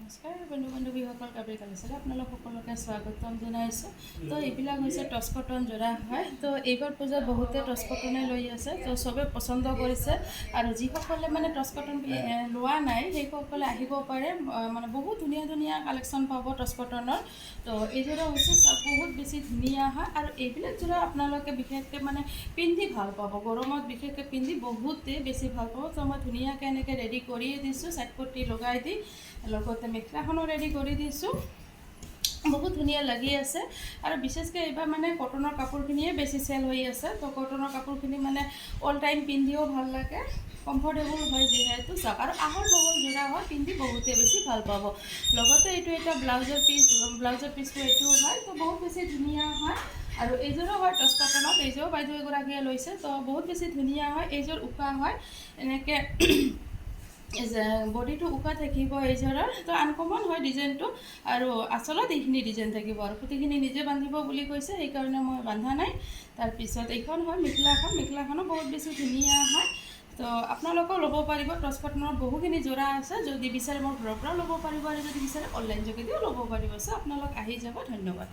নমস্কাৰ বন্ধু বান্ধৱীসকল, কাবেৰী কালেকশ্যন আপোনালোক সকলোকে স্বাগতম জনাইছোঁ। তো এইবিলাক হৈছে টচ কটন যোৰা হয়। তো এইবাৰ পূজাত বহুতে টচ কটনে লৈ আছে, তো চবে পচন্দ কৰিছে। আৰু যিসকলে মানে টচ কটন লোৱা নাই সেইসকলে আহিব পাৰে, মানে বহুত ধুনীয়া ধুনীয়া কালেকশ্যন পাব টচ কটনৰ। তো এইযোৰা হৈছে বহুত বেছি ধুনীয়া হয় আৰু এইবিলাক যোৰা আপোনালোকে বিশেষকৈ মানে পিন্ধি ভাল পাব, গৰমত বিশেষকৈ পিন্ধি বহুতেই বেছি ভাল পাব। তো মই ধুনীয়াকৈ এনেকৈ ৰেডি কৰিয়ে দিছোঁ, চাইড পট্টি লগাই দি লগতে মেখেলাখনো ৰেডি কৰি দিছোঁ। বহুত ধুনীয়া লাগি আছে আৰু বিশেষকৈ এইবাৰ মানে কটনৰ কাপোৰখিনিয়ে বেছি চেল হৈ আছে। তো কটনৰ কাপোৰখিনি মানে অল টাইম পিন্ধিও ভাল লাগে, কমফৰ্টেবল হয় যিহেতু। চাওক, আৰু আহল বহল যোৰা হয়, পিন্ধি বহুতে বেছি ভাল পাব। লগতে এইটো এটা ব্লাউজৰ পিচটো এইটোও হয়। তো বহুত বেছি ধুনীয়া হয় আৰু এইযোৰো হয় টচ কটনত। এইযোৰো বাইদেউ এগৰাকীয়ে লৈছে, তো বহুত বেছি ধুনীয়া হয়। এইযোৰ উকা হয়, এনেকৈ বডিটো উকা থাকিব এইযোৰৰ। তো আনকমন হয় ডিজাইনটো, আৰু আচলত এইখিনি ডিজাইন থাকিব আৰু খুঁটিখিনি নিজে বান্ধিব বুলি কৈছে, সেইকাৰণে মই বান্ধা নাই। তাৰপিছত এইখন হয় মেখেলাখনো বহুত বেছি ধুনীয়া হয়। তো আপোনালোকেও ল'ব পাৰিব। টচ কটনৰ বহুখিনি যোৰা আছে, যদি বিচাৰে মোৰ ঘৰৰ পৰাও ল'ব পাৰিব আৰু যদি বিচাৰে অনলাইন যোগেদিও ল'ব পাৰিব। আপোনালোক আহি যাব। ধন্যবাদ।